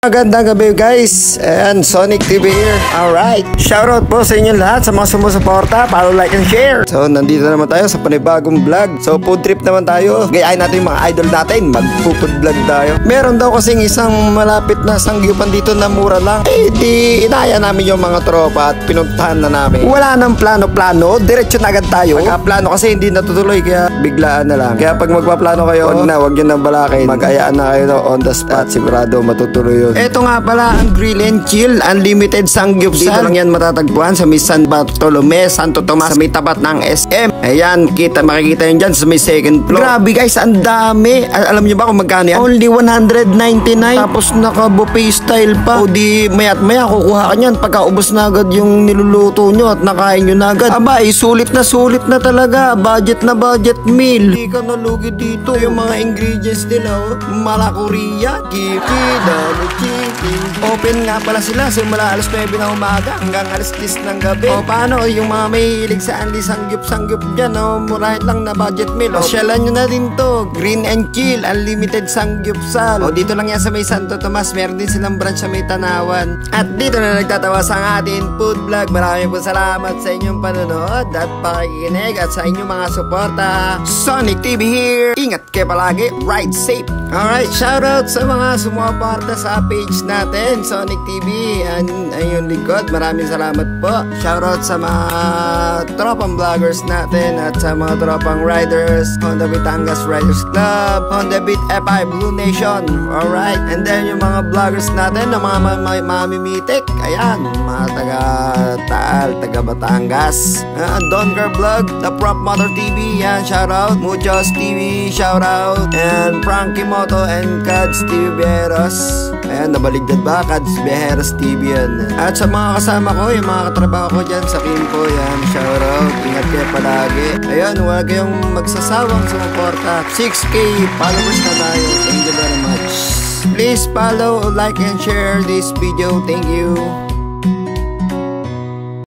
Magandang gabi guys, and Sonic TV here. Alright, shoutout po sa inyo lahat sa mga sumusuporta, follow, like, and share. So nandito naman tayo sa panibagong vlog. So food trip naman tayo. Gayahin natin yung mga idol natin, mag-food vlog tayo. Meron daw kasing isang malapit na sangyupan dito na mura lang. Eh di inaya namin yung mga tropa at pinuntahan na namin. Wala nang plano-plano, diretso na agad tayo. Pagka-plano kasi hindi natutuloy, kaya biglaan na lang. Kaya pag magpaplano kayo, wag nyo nang balakin. Mag-ayaan na kayo on the spot, sigurado matutuloy yun. Ito nga pala ang Grill and Chill Unlimited Sangyupsal. Dito lang yan matatagpuan sa may San Bartolome, Santo Tomas, sa may tapat ng SM. Ayan, makikita yun dyan sa may second floor. Grabe guys, ang dami. Alam nyo ba kung magkano yan? Only 199. Tapos naka-buffet style pa. O di maya't maya kukuha ka nyan pagkaubos na agad yung niluluto nyo at nakain nyo na agad. Aba, sulit na talaga. Budget na budget meal. Hindi ka nalugi dito. Yung mga ingredients nila, Malakoria, Kipi, Daluchi. Open nga pala sila simula alas 9 na umaga hanggang alas 10 ng gabi. O paano yung mga may hilig sa anli sangyup dyan, murahin lang na budget meal. O syalan nyo na din to, Green and Chill Unlimited Sangyupsal. O dito lang yan sa may Santo Tomas. Meron din silang branch sa may Tanawan. At dito na nagtatawas ang ating food vlog. Maraming po salamat sa inyong panonood at pakikinig at sa inyong mga suporta. Sonic TV here. Ingat kayo palagi, ride safe. Alright, shoutout sa mga sumuporta sa page natin, Sonic TV, and ayun likod, maraming salamat po. Shoutout sa mga tropang vloggers natin at sa mga tropang riders, Honda Batangas Riders Club, Honda Beat FI Blue Nation. Alright, and then yung mga vloggers natin na mga mamimitik, ayan, mga taga Taal, taga Batangas, Dongar Vlog, The Prop Motor TV, yan, shoutout, Muchos TV, shoutout, and Frankie Moto and Cads TV Beros. Ayan, nabaligtad ba? Cads Beheras TV yan. At sa mga kasama ko, yung mga katrabaho ko dyan sa Kimpo, yan, shoutout, ingat kayo palagi. Ayan, huwag kayong magsasawang sumuporta. 6K followers na tayo. Thank you very much. Please follow, like, and share this video. Thank you.